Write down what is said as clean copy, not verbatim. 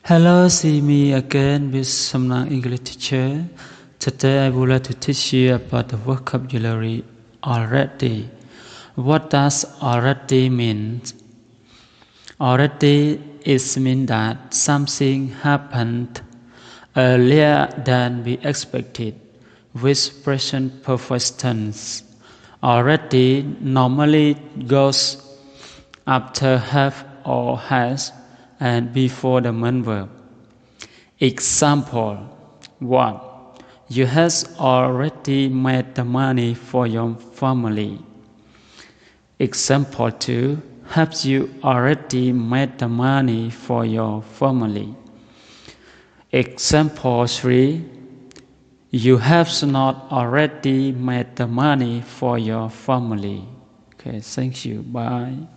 Hello, see me again with Samnang English teacher. Today I would like to teach you about the vocabulary already. What does already mean? Already is mean that something happened earlier than we expected, with present perfect tense. Already normally goes after have or has and before the main verb. Example 1. You have already made the money for your family. Example 2. Have you already made the money for your family? Example 3. You have not already made the money for your family. Okay, thank you. Bye.